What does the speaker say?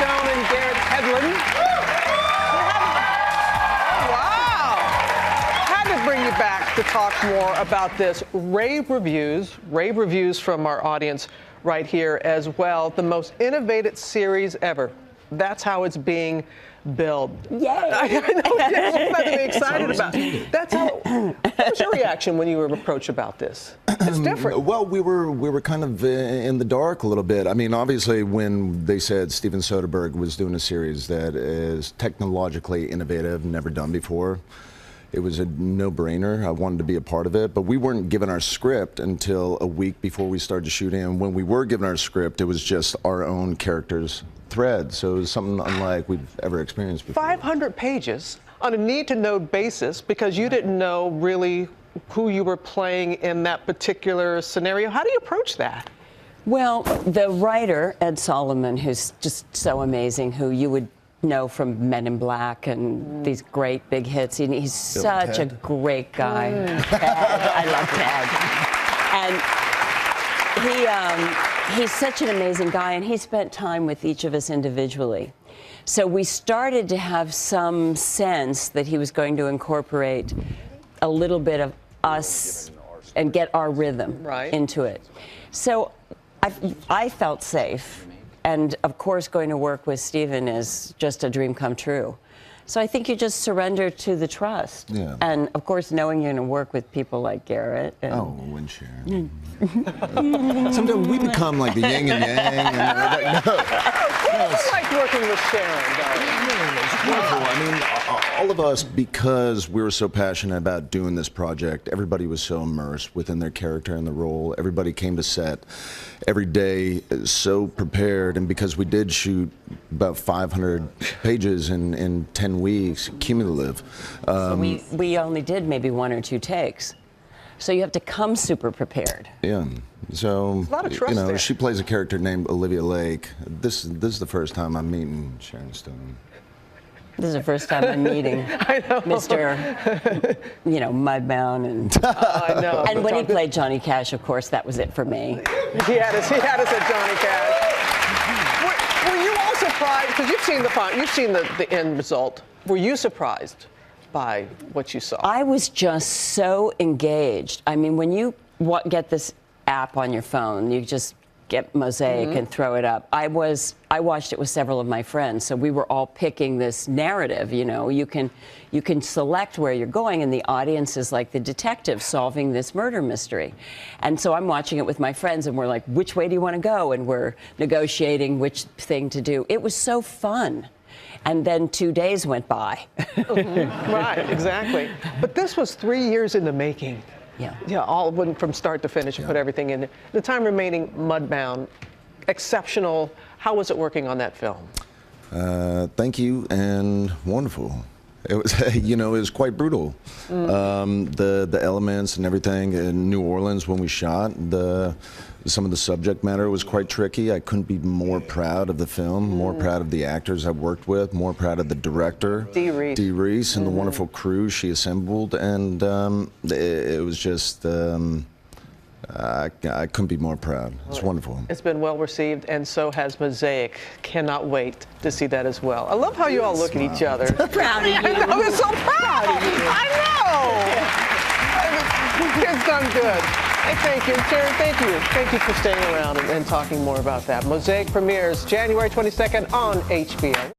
Stone and Garrett Hedlund. Wow! Had to bring you back to talk more about this. Rave reviews from our audience right here as well. The most innovative series ever. That's how it's being billed. Yay! I know, there's nothing to be excited about. That's how. What was your reaction when you were approached about this? It's different. Well, we were kind of in the dark a little bit. I mean, obviously, when they said Steven Soderbergh was doing a series that is technologically innovative, never done before, it was a no-brainer. I wanted to be a part of it, but we weren't given our script until a week before we started shooting. And when we were given our script, it was just our own characters' thread. So it was something unlike we've ever experienced before. 500 pages on a need-to-know basis because you didn't know really who you were playing in that particular scenario. How do you approach that? Well, the writer, Ed Solomon, who's just so amazing, who you would know from Men in Black and these great big hits. He's such a great guy. Ted, I love Ted. And he's such an amazing guy, and he spent time with each of us individually. So we started to have some sense that he was going to incorporate a little bit of us and get our rhythm into it. So I felt safe. And of course, going to work with Steven is just a dream come true. So I think you just surrender to the trust. Yeah. And of course, knowing you're going to work with people like Garrett. And and Sharon. Sometimes we become like the yin and yang. And It's like working with Sharon, though. It's wonderful. I mean, all of us, because we were so passionate about doing this project, everybody was so immersed within their character and the role. Everybody came to set every day so prepared, and because we did shoot about 500 pages in 10 weeks, cumulative. So we only did maybe 1 or 2 takes. So you have to come super prepared. Yeah. So, a lot of trust there. She plays a character named Olivia Lake. This is the first time I'm meeting Sharon Stone. This is the first time I'm meeting Mr. Mudbound. And, I know. And when he played Johnny Cash, of course, that was it for me. He had us at Johnny Cash. Were you all surprised? Because you've seen the end result. Were you surprised by what you saw? I was just so engaged. I mean, when you get this app on your phone, you just get Mosaic and throw it up. I watched it with several of my friends, so we were all picking this narrative. You can select where you're going, and the audience is like the detective solving this murder mystery. And so I'm watching it with my friends, and we're like, which way do you want to go? And we're negotiating which thing to do. It was so fun. And then 2 days went by. Right, exactly. But this was 3 years in the making. Yeah, all went from start to finish and put everything in. The time remaining, Mudbound, exceptional. How was it working on that film? Thank you, and wonderful. It was, it was quite brutal. The elements and everything in New Orleans when we shot, some of the subject matter was quite tricky. I couldn't be more proud of the film, more proud of the actors I worked with, more proud of the director, Dee Reese, and the wonderful crew she assembled, and it was just, I couldn't be more proud. It's wonderful. It's been well received, and so has Mosaic. Cannot wait to see that as well. I love how you all look at each other. Proud of you. I know, I'm so proud of you. I know. It's done good. Hey, thank you. Sharon, thank you. Thank you for staying around and talking more about that. Mosaic premieres January 22nd on HBO.